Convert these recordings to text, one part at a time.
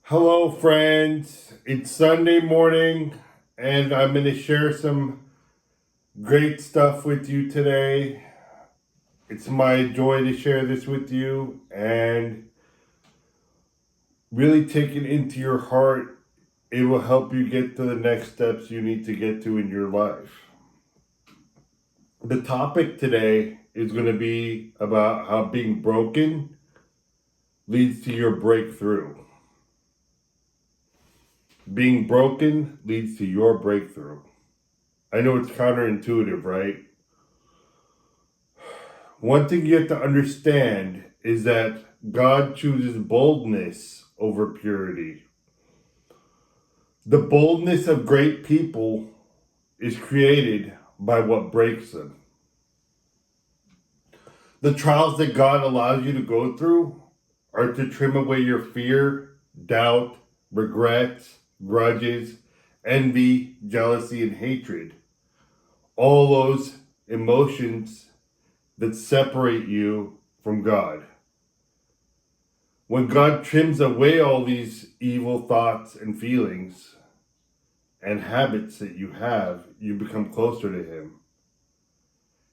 Hello, friends. It's Sunday morning, and I'm going to share some great stuff with you today. It's my joy to share this with you and really take it into your heart. It will help you get to the next steps you need to get to in your life. The topic today is going to be about how being broken leads to your breakthrough. Being broken leads to your breakthrough. I know it's counterintuitive, right? One thing you have to understand is that God chooses boldness over purity. The boldness of great people is created by what breaks them. The trials that God allows you to go through are to trim away your fear, doubt, regrets, grudges, envy, jealousy, and hatred. All those emotions that separate you from God. When God trims away all these evil thoughts and feelings and habits that you have, you become closer to Him.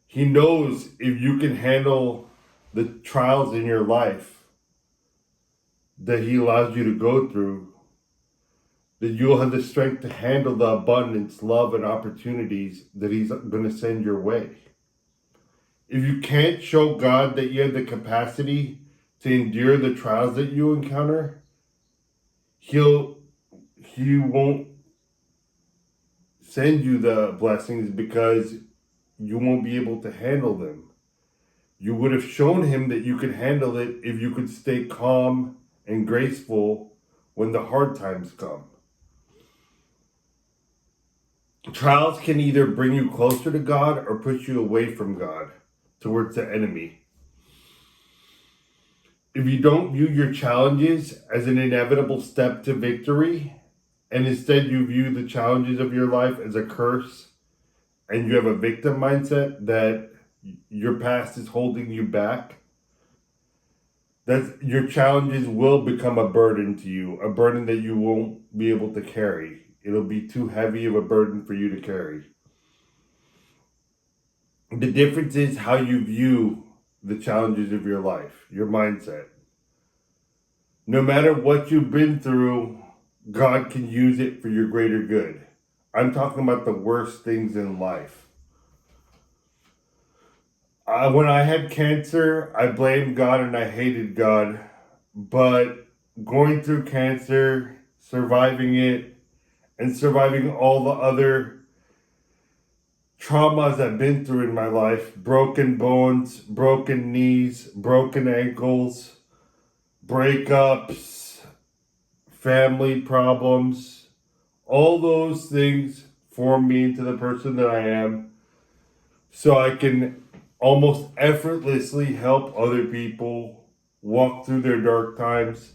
He knows if you can handle the trials in your life that He allows you to go through, that you'll have the strength to handle the abundance, love, and opportunities that He's going to send your way. If you can't show God that you have the capacity to endure the trials that you encounter, He won't send you the blessings because you won't be able to handle them. You would have shown Him that you could handle it if you could stay calm and graceful when the hard times come. Trials can either bring you closer to God or push you away from God towards the enemy. If you don't view your challenges as an inevitable step to victory, and instead you view the challenges of your life as a curse, and you have a victim mindset that your past is holding you back, that your challenges will become a burden to you, a burden that you won't be able to carry. It'll be too heavy of a burden for you to carry. The difference is how you view the challenges of your life, your mindset. No matter what you've been through, God can use it for your greater good. I'm talking about the worst things in life. When I had cancer, I blamed God and I hated God. But going through cancer, surviving it, and surviving all the other traumas I've been through in my life, broken bones, broken knees, broken ankles, breakups, family problems, all those things form me into the person that I am, so I can almost effortlessly help other people walk through their dark times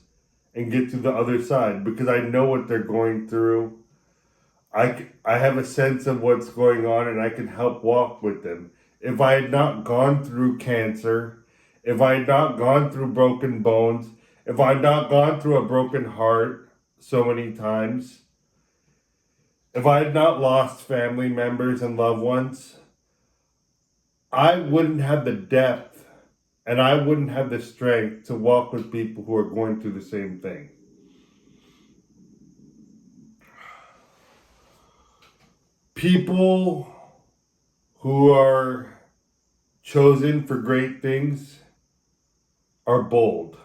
and get to the other side because I know what they're going through. I have a sense of what's going on and I can help walk with them. If I had not gone through cancer, if I had not gone through broken bones, if I had not gone through a broken heart so many times, if I had not lost family members and loved ones, I wouldn't have the depth and I wouldn't have the strength to walk with people who are going through the same thing. People who are chosen for great things are bold.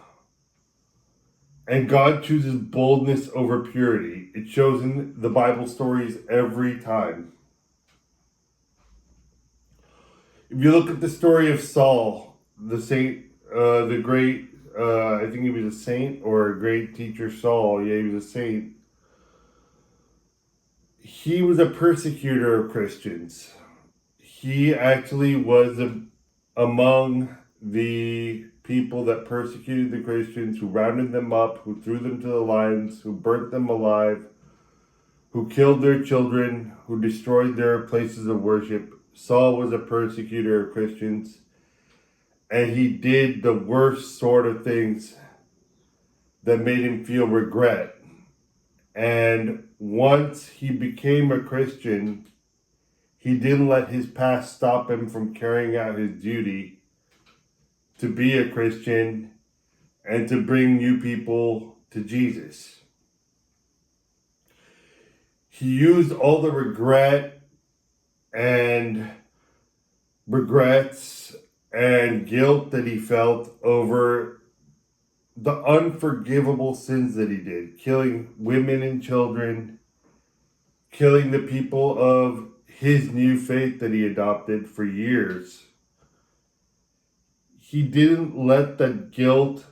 And God chooses boldness over purity. It shows in the Bible stories every time. If you look at the story of Saul, the saint, the great, I think he was a saint or a great teacher, Saul. Yeah, he was a saint. He was a persecutor of Christians. He actually was among the people that persecuted the Christians, who rounded them up, who threw them to the lions, who burnt them alive, who killed their children, who destroyed their places of worship. Saul was a persecutor of Christians, and he did the worst sort of things that made him feel regret. And once he became a Christian, he didn't let his past stop him from carrying out his duty to be a Christian and to bring new people to Jesus. He used all the regrets and guilt that he felt over the unforgivable sins that he did, killing women and children, killing the people of his new faith that he adopted for years. He didn't let the guilt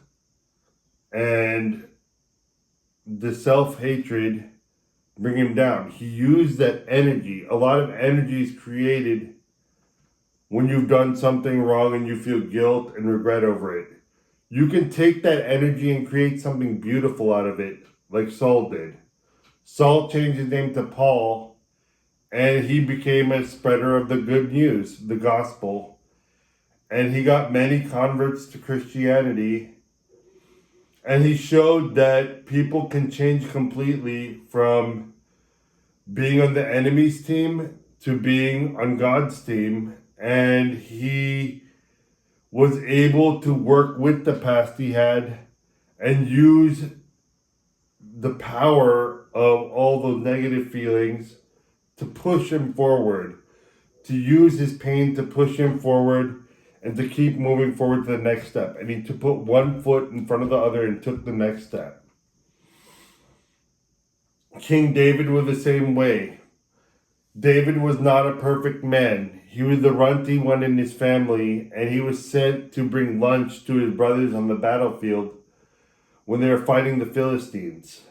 and the self-hatred bring him down. He used that energy. A lot of energy is created when you've done something wrong and you feel guilt and regret over it. You can take that energy and create something beautiful out of it, like Saul did. Saul changed his name to Paul, and he became a spreader of the good news, the gospel. And he got many converts to Christianity. And he showed that people can change completely from being on the enemy's team to being on God's team. And he was able to work with the past he had and use the power of all those negative feelings to push him forward, to use his pain to push him forward and to keep moving forward to the next step. And he to put one foot in front of the other and took the next step. King David was the same way. David was not a perfect man. He was the runty one in his family, and he was sent to bring lunch to his brothers on the battlefield when they were fighting the Philistines.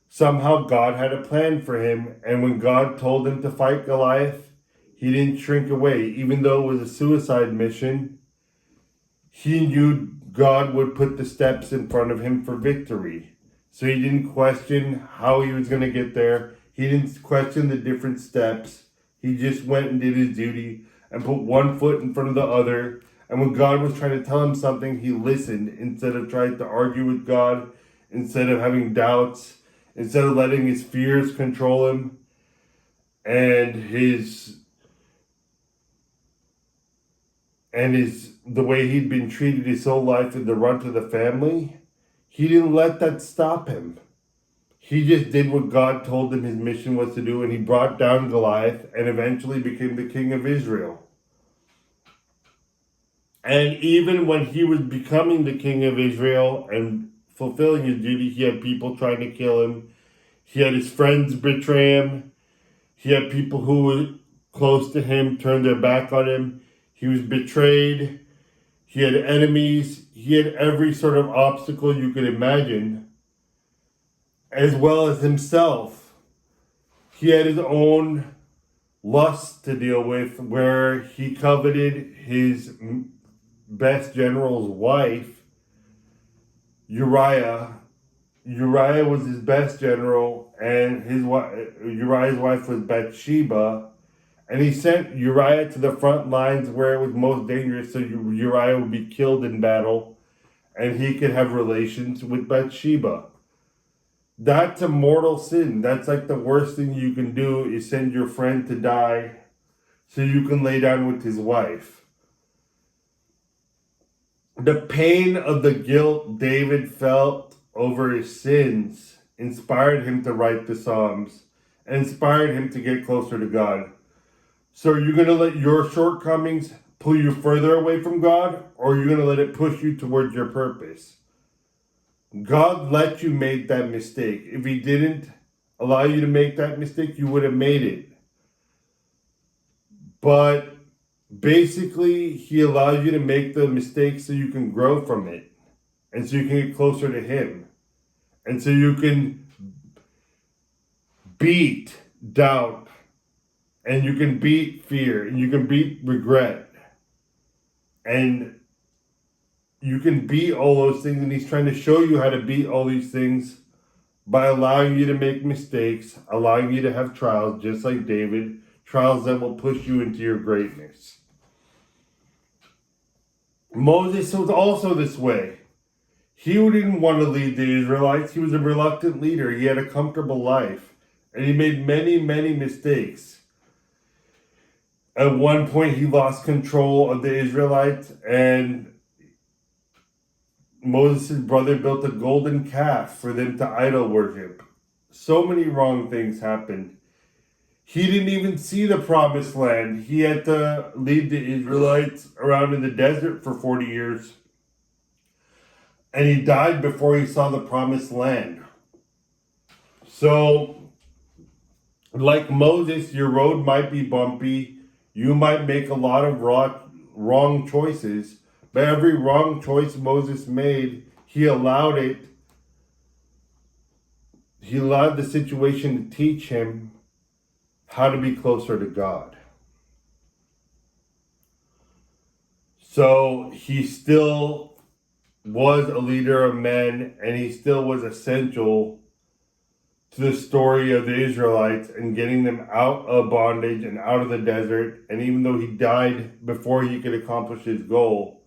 Somehow God had a plan for him, and when God told him to fight Goliath, he didn't shrink away. Even though it was a suicide mission, he knew God would put the steps in front of him for victory. So he didn't question how he was going to get there. He didn't question the different steps. He just went and did his duty and put one foot in front of the other. And when God was trying to tell him something, he listened instead of trying to argue with God, instead of having doubts, instead of letting his fears control him and the way he'd been treated his whole life in the runt of the family. He didn't let that stop him. He just did what God told him his mission was to do, and he brought down Goliath and eventually became the king of Israel. And even when he was becoming the king of Israel and fulfilling his duty, he had people trying to kill him. He had his friends betray him. He had people who were close to him turn their back on him. He was betrayed. He had enemies. He had every sort of obstacle you could imagine, as well as himself. He had his own lust to deal with, where he coveted his best general's wife, Uriah. Uriah was his best general, and Uriah's wife was Bathsheba. And he sent Uriah to the front lines where it was most dangerous, so Uriah would be killed in battle, and he could have relations with Bathsheba. That's a mortal sin. That's like the worst thing you can do, is send your friend to die so you can lay down with his wife. The pain of the guilt David felt over his sins inspired him to write the Psalms, and inspired him to get closer to God. So are you going to let your shortcomings pull you further away from God, or are you going to let it push you towards your purpose? God let you make that mistake. If he didn't allow you to make that mistake, you would have made it. But basically, he allows you to make the mistake so you can grow from it, and so you can get closer to him, and so you can beat doubt, and you can beat fear, and you can beat regret, and you can beat all those things. And he's trying to show you how to beat all these things by allowing you to make mistakes, allowing you to have trials, just like David, trials that will push you into your greatness. Moses was also this way. He didn't want to lead the Israelites. He was a reluctant leader. He had a comfortable life. And he made many, many mistakes. At one point, he lost control of the Israelites, and Moses' brother built a golden calf for them to idol worship. So many wrong things happened. He didn't even see the promised land. He had to lead the Israelites around in the desert for 40 years. And he died before he saw the promised land. So, like Moses, your road might be bumpy. You might make a lot of wrong choices. But every wrong choice Moses made, he allowed the situation to teach him how to be closer to God. So he still was a leader of men, and he still was essential to the story of the Israelites and getting them out of bondage and out of the desert. And even though he died before he could accomplish his goal,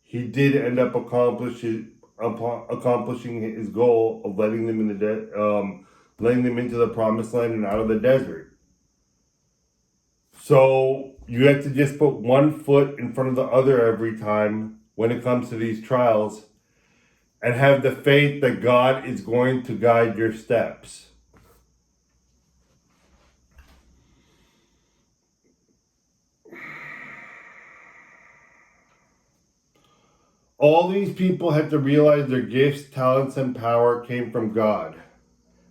he did end up accomplishing his goal of letting them letting them into the promised land and out of the desert. So you have to just put one foot in front of the other every time when it comes to these trials, and have the faith that God is going to guide your steps. All these people had to realize their gifts, talents, and power came from God.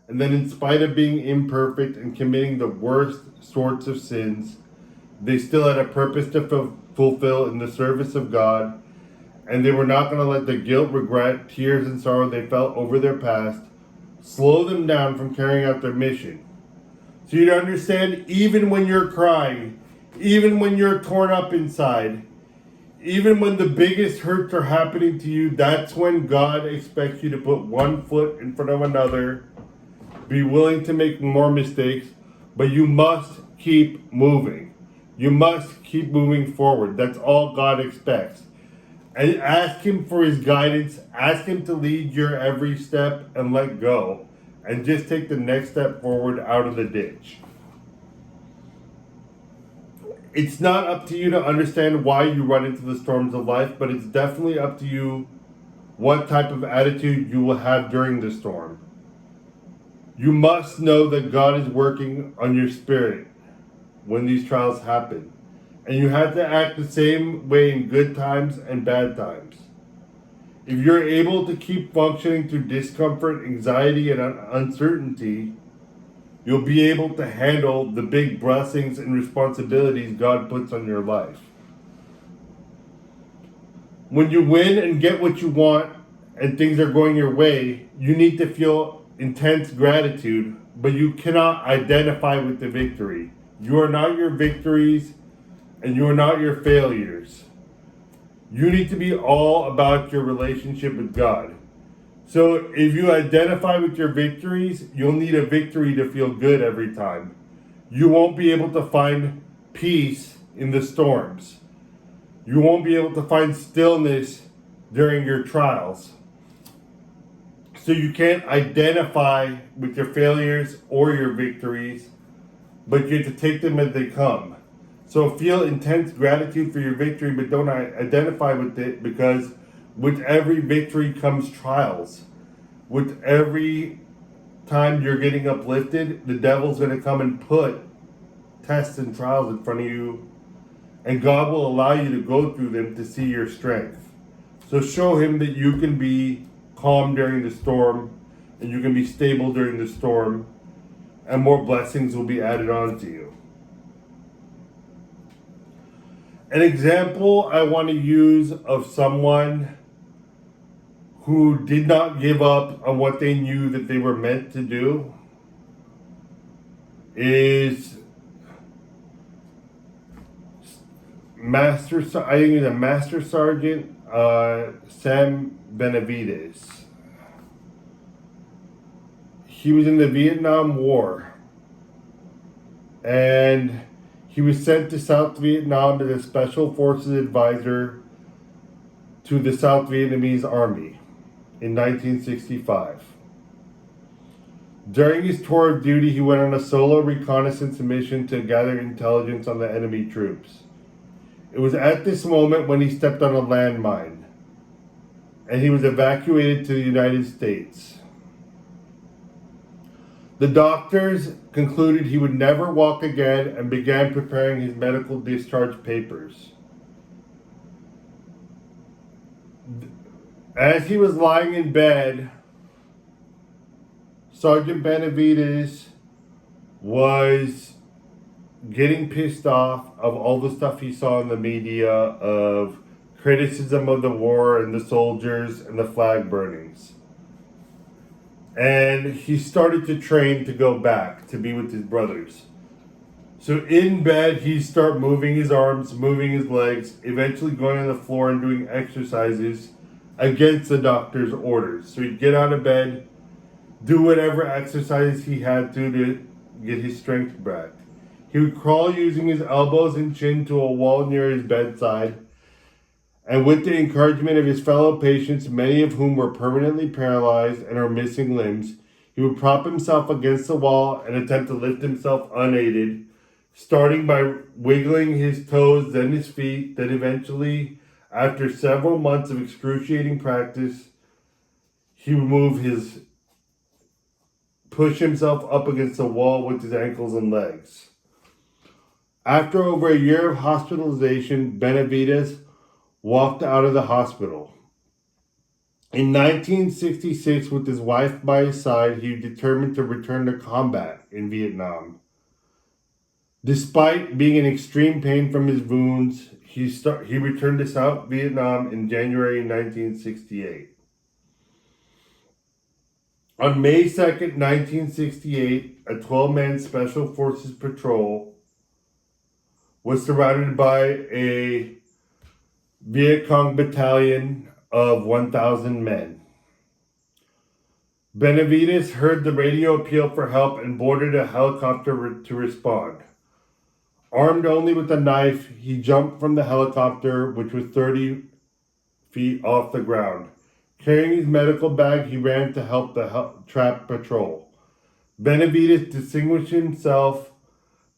And then, in spite of being imperfect and committing the worst sorts of sins, they still had a purpose to fulfill in the service of God. And they were not going to let the guilt, regret, tears, and sorrow they felt over their past slow them down from carrying out their mission. So you understand, even when you're crying, even when you're torn up inside, even when the biggest hurts are happening to you, that's when God expects you to put one foot in front of another, be willing to make more mistakes, but you must keep moving. You must keep moving forward. That's all God expects. And ask him for his guidance. Ask him to lead your every step and let go. And just take the next step forward out of the ditch. It's not up to you to understand why you run into the storms of life, but it's definitely up to you what type of attitude you will have during the storm. You must know that God is working on your spirit when these trials happen. And you have to act the same way in good times and bad times. If you're able to keep functioning through discomfort, anxiety, and uncertainty, you'll be able to handle the big blessings and responsibilities God puts on your life. When you win and get what you want and things are going your way, you need to feel intense gratitude, but you cannot identify with the victory. You are not your victories, and you are not your failures. You need to be all about your relationship with God. So if you identify with your victories, you'll need a victory to feel good every time. You won't be able to find peace in the storms. You won't be able to find stillness during your trials. So you can't identify with your failures or your victories, but you have to take them as they come. So feel intense gratitude for your victory, but don't identify with it, because with every victory comes trials. With every time you're getting uplifted, the devil's going to come and put tests and trials in front of you, and God will allow you to go through them to see your strength. So show him that you can be calm during the storm, and you can be stable during the storm, and more blessings will be added on to you. An example I want to use of someone who did not give up on what they knew that they were meant to do is Master Sergeant Sam Benavides. He was in the Vietnam War, and he was sent to South Vietnam as a Special Forces advisor to the South Vietnamese Army. in 1965. During his tour of duty, he went on a solo reconnaissance mission to gather intelligence on the enemy troops. It was at this moment when he stepped on a landmine, and he was evacuated to the United States. The doctors concluded he would never walk again and began preparing his medical discharge papers. As he was lying in bed, Sergeant Benavides was getting pissed off of all the stuff he saw in the media of criticism of the war and the soldiers and the flag burnings. And he started to train to go back to be with his brothers. So in bed, he'd start moving his arms, moving his legs, eventually going on the floor and doing exercises against the doctor's orders. So he'd get out of bed, do whatever exercises he had to get his strength back. He would crawl using his elbows and chin to a wall near his bedside, and with the encouragement of his fellow patients, many of whom were permanently paralyzed and are missing limbs, he would prop himself against the wall and attempt to lift himself unaided, starting by wiggling his toes, then his feet, then eventually, after several months of excruciating practice, he would push himself up against the wall with his ankles and legs. After over a year of hospitalization, Benavides walked out of the hospital. In 1966, with his wife by his side, he determined to return to combat in Vietnam. Despite being in extreme pain from his wounds, he returned to South Vietnam in January 1968. On May 2nd, 1968, a 12-man Special Forces patrol was surrounded by a Viet Cong battalion of 1,000 men. Benavides heard the radio appeal for help and boarded a helicopter to respond. Armed only with a knife, he jumped from the helicopter, which was 30 feet off the ground. Carrying his medical bag, he ran to help the trapped patrol. Benavides distinguished himself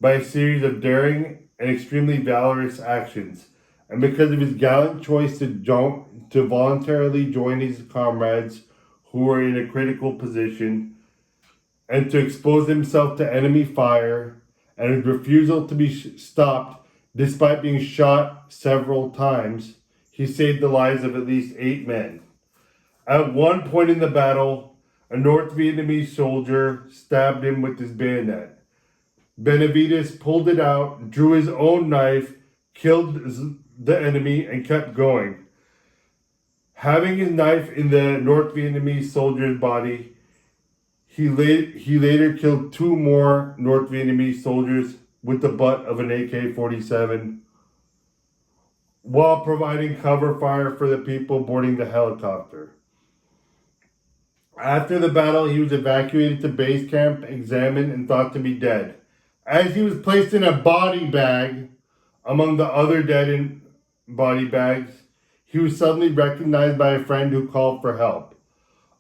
by a series of daring and extremely valorous actions, and because of his gallant choice to voluntarily join his comrades who were in a critical position, and to expose himself to enemy fire, and his refusal to be stopped despite being shot several times, he saved the lives of at least 8 men. At one point in the battle, a North Vietnamese soldier stabbed him with his bayonet. Benavides pulled it out, drew his own knife, killed the enemy, and kept going. Having his knife in the North Vietnamese soldier's body, he later killed 2 more North Vietnamese soldiers with the butt of an AK-47 while providing cover fire for the people boarding the helicopter. After the battle, he was evacuated to base camp, examined, and thought to be dead. As he was placed in a body bag among the other dead in body bags, he was suddenly recognized by a friend who called for help.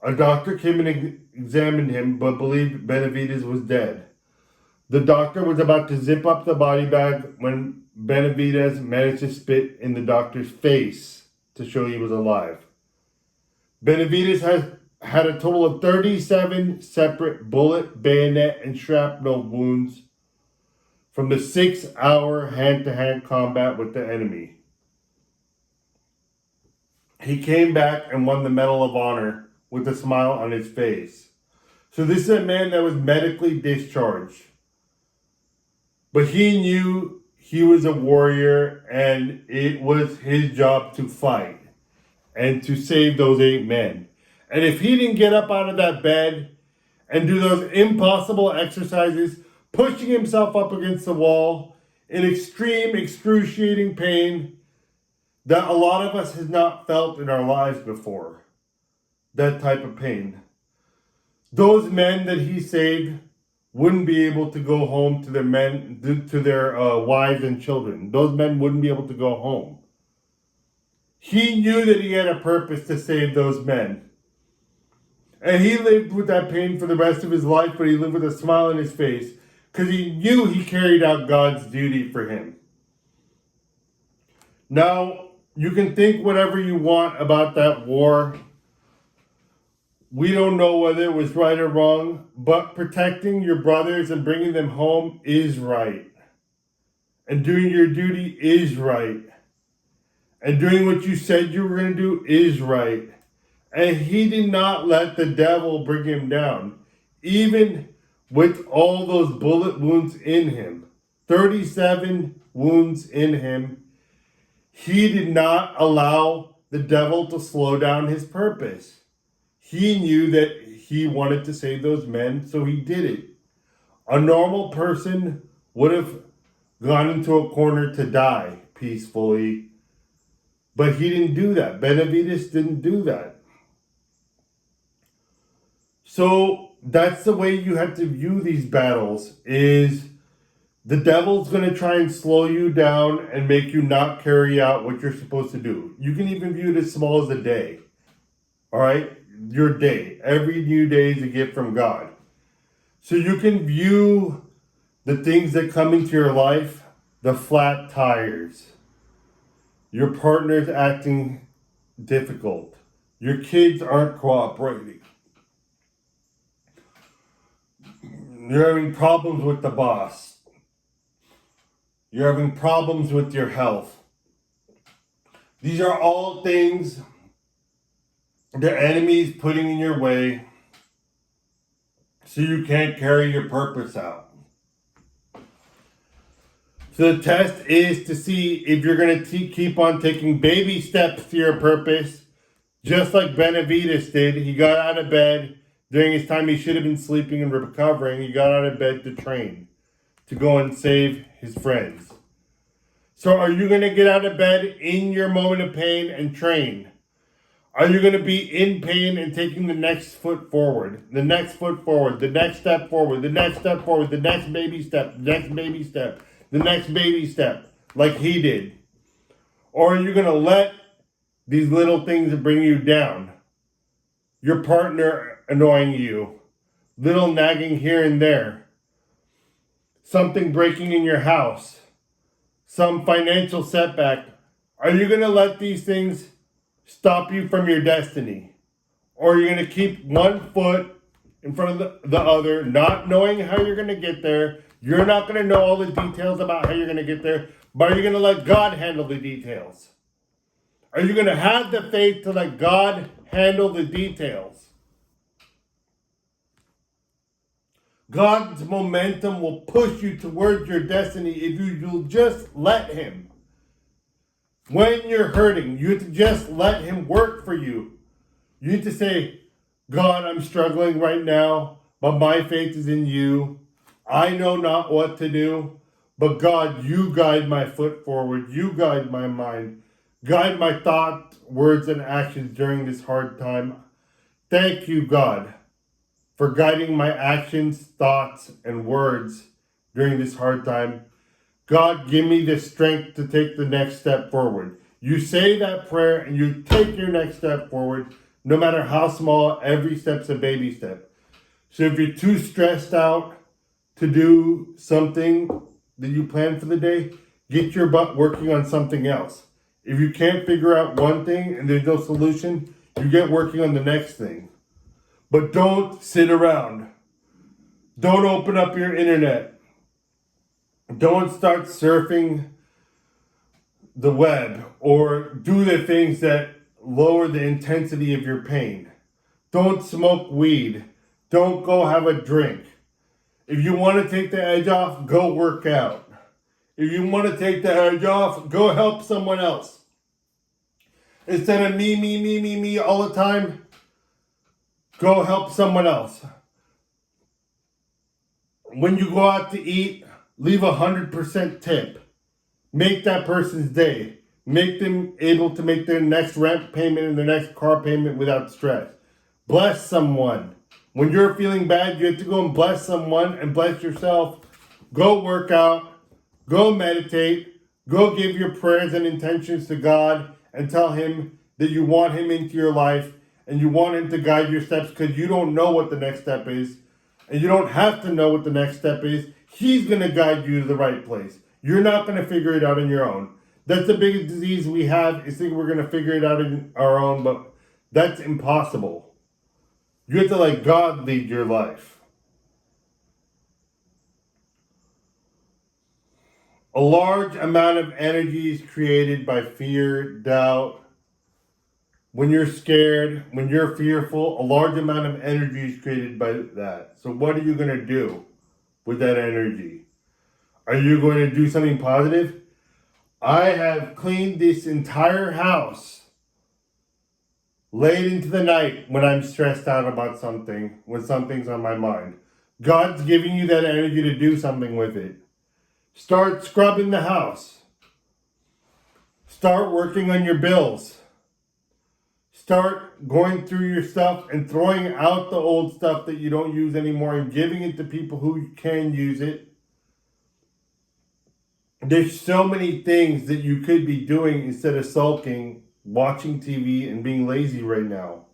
A doctor came and examined him, but believed Benavides was dead. The doctor was about to zip up the body bag when Benavides managed to spit in the doctor's face to show he was alive. Benavides had a total of 37 separate bullet, bayonet, and shrapnel wounds from the 6-hour hand-to-hand combat with the enemy. He came back and won the Medal of Honor with a smile on his face. So this is a man that was medically discharged. But he knew he was a warrior and it was his job to fight and to save those 8 men. And if he didn't get up out of that bed and do those impossible exercises, pushing himself up against the wall in extreme, excruciating pain that a lot of us has not felt in our lives before, that type of pain, those men that he saved wouldn't be able to go home to their wives and children. Those men wouldn't be able to go home. He knew that he had a purpose to save those men. And he lived with that pain for the rest of his life, but he lived with a smile on his face because he knew he carried out God's duty for him. Now, you can think whatever you want about that war. We don't know whether it was right or wrong, but protecting your brothers and bringing them home is right. And doing your duty is right. And doing what you said you were going to do is right. And he did not let the devil bring him down, even with all those bullet wounds in him. 37 wounds in him. He did not allow the devil to slow down his purpose. He knew that he wanted to save those men, so he did it. A normal person would have gone into a corner to die peacefully, but he didn't do that. Benavides didn't do that. So that's the way you have to view these battles, is the devil's going to try and slow you down and make you not carry out what you're supposed to do. You can even view it as small as a day. All right? Your day. Every new day is a gift from God. So you can view the things that come into your life, the flat tires, your partner's acting difficult, your kids aren't cooperating, you're having problems with the boss, you're having problems with your health. These are all things the enemy's putting in your way so you can't carry your purpose out. So the test is to see if you're going to keep on taking baby steps to your purpose, just like Benavides did. He got out of bed during his time he should have been sleeping and recovering. He got out of bed to train, to go and save his friends. So are you going to get out of bed in your moment of pain and train? Are you going to be in pain and taking the next foot forward, the next foot forward, the next step forward, the next step forward, the next baby step, the next baby step, the next baby step, like he did? Or are you going to let these little things bring you down? Your partner annoying you, little nagging here and there, something breaking in your house, some financial setback. Are you going to let these things stop you from your destiny? Or are you going to keep one foot in front of the other, not knowing how you're going to get there? You're not going to know all the details about how you're going to get there, but are you going to let God handle the details? Are you going to have the faith to let God handle the details? God's momentum will push you towards your destiny if you'll just let him. When you're hurting, you have to just let him work for you. You need to say, God, I'm struggling right now, but my faith is in you. I know not what to do, but God, you guide my foot forward. You guide my mind. Guide my thoughts, words, and actions during this hard time. Thank you, God, for guiding my actions, thoughts, and words during this hard time. God, give me the strength to take the next step forward. You say that prayer and you take your next step forward, no matter how small. Every step's a baby step. So if you're too stressed out to do something that you plan for the day, get your butt working on something else. If you can't figure out one thing and there's no solution, you get working on the next thing. But don't sit around. Don't open up your internet. Don't start surfing the web or do the things that lower the intensity of your pain. Don't smoke weed. Don't go have a drink. If you want to take the edge off, go work out. If you want to take the edge off, go help someone else. Instead of me all the time, go help someone else. When you go out to eat, leave 100% tip. Make that person's day. Make them able to make their next rent payment and their next car payment without stress. Bless someone. When you're feeling bad, you have to go and bless someone and bless yourself. Go work out. Go meditate. Go give your prayers and intentions to God and tell him that you want him into your life and you want him to guide your steps because you don't know what the next step is, and you don't have to know what the next step is. He's going to guide you to the right place. You're not going to figure it out on your own. That's the biggest disease we have, is think we're going to figure it out on our own, but that's impossible. You have to let God lead your life. A large amount of energy is created by fear, doubt. When you're scared, when you're fearful, a large amount of energy is created by that. So what are you going to do with that energy? Are you going to do something positive? I have cleaned this entire house late into the night when I'm stressed out about something, when something's on my mind. God's giving you that energy to do something with it. Start scrubbing the house. Start working on your bills. Start going through your stuff and throwing out the old stuff that you don't use anymore and giving it to people who can use it. There's so many things that you could be doing instead of sulking, watching TV, and being lazy right now.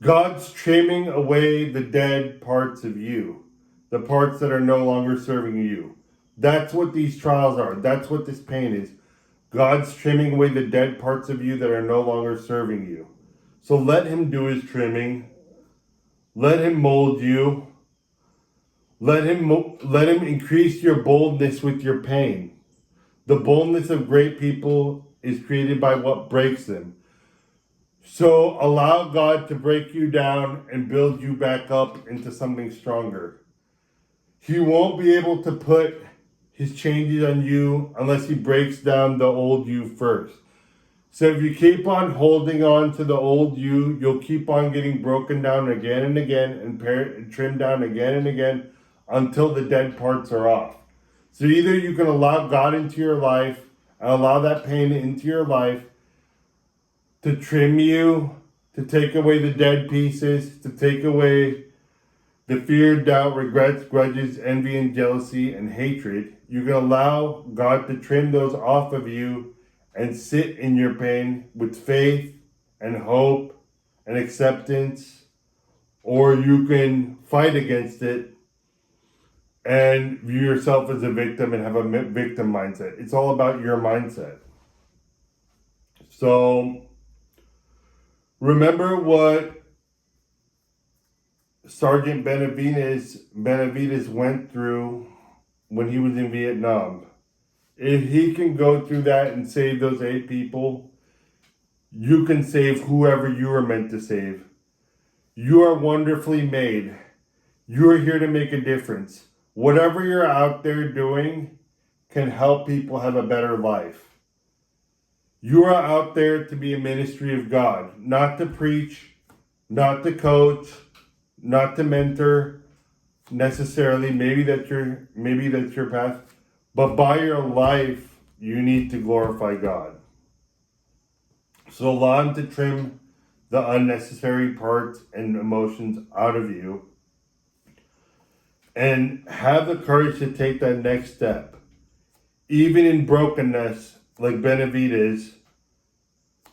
God's trimming away the dead parts of you, the parts that are no longer serving you. That's what these trials are. That's what this pain is. God's trimming away the dead parts of you that are no longer serving you. So let him do his trimming. Let him mold you. Let him increase your boldness with your pain. The boldness of great people is created by what breaks them. So allow God to break you down and build you back up into something stronger. He won't be able to put his changes on you unless he breaks down the old you first. So if you keep on holding on to the old you, you'll keep on getting broken down again and again and trimmed down again and again until the dead parts are off. So either you can allow God into your life and allow that pain into your life to trim you, to take away the dead pieces, to take away the fear, doubt, regrets, grudges, envy, and jealousy, and hatred. You can allow God to trim those off of you and sit in your pain with faith and hope and acceptance, or you can fight against it and view yourself as a victim and have a victim mindset. It's all about your mindset. So remember what Sergeant Benavides went through when he was in Vietnam. If he can go through that and save those 8 people, you can save whoever you are meant to save. You are wonderfully made. You are here to make a difference. Whatever you're out there doing can help people have a better life. You are out there to be a ministry of God, not to preach, not to coach, not to mentor necessarily. Maybe that's your path. But by your life, you need to glorify God. So allow him to trim the unnecessary parts and emotions out of you. And have the courage to take that next step. Even in brokenness, like Benavides,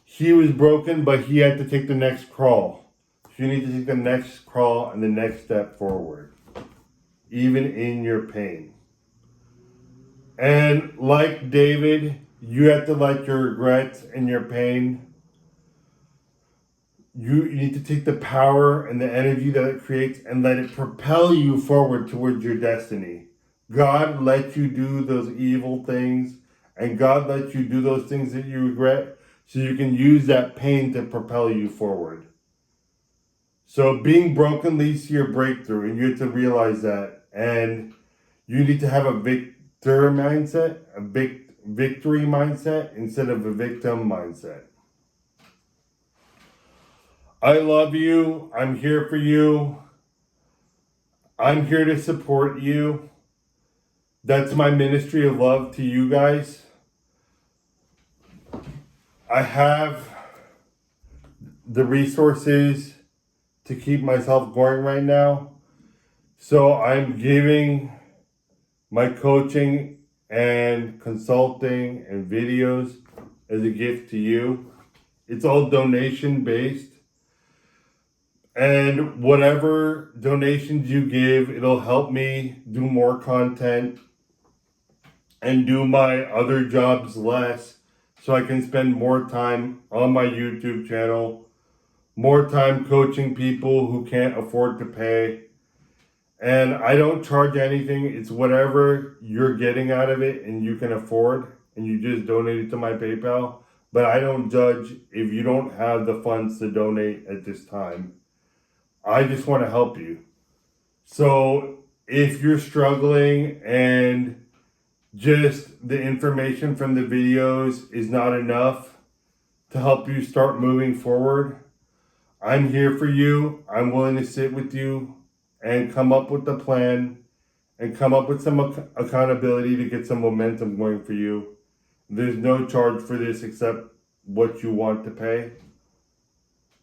he was broken, but he had to take the next crawl. So you need to take the next crawl and the next step forward, even in your pain. And like David, you have to let your regrets and your pain, you need to take the power and the energy that it creates and let it propel you forward towards your destiny. God let you do those evil things, and God let you do those things that you regret so you can use that pain to propel you forward. So being broken leads to your breakthrough, and you have to realize that. And you need to have a victor mindset, a victory mindset instead of a victim mindset. I love you. I'm here for you. I'm here to support you. That's my ministry of love to you guys. I have the resources to keep myself going right now. So I'm giving my coaching and consulting and videos as a gift to you. It's all donation based. And whatever donations you give, it'll help me do more content and do my other jobs less so I can spend more time on my YouTube channel, more time coaching people who can't afford to pay. And I don't charge anything. It's whatever you're getting out of it and you can afford, and you just donate it to my PayPal. But I don't judge if you don't have the funds to donate at this time. I just want to help you. So if you're struggling and just the information from the videos is not enough to help you start moving forward, I'm here for you. I'm willing to sit with you and come up with a plan and come up with some accountability to get some momentum going for you. There's no charge for this except what you want to pay.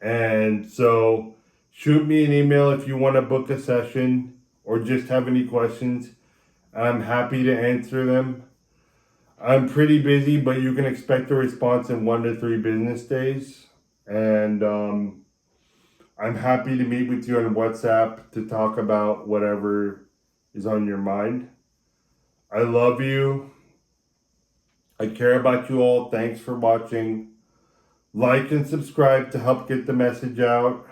And so shoot me an email if you want to book a session or just have any questions. I'm happy to answer them. I'm pretty busy, but you can expect a response in 1 to 3 business days. And I'm happy to meet with you on WhatsApp to talk about whatever is on your mind. I love you. I care about you all. Thanks for watching. Like and subscribe to help get the message out.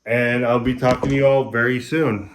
And I'll be talking to you all very soon.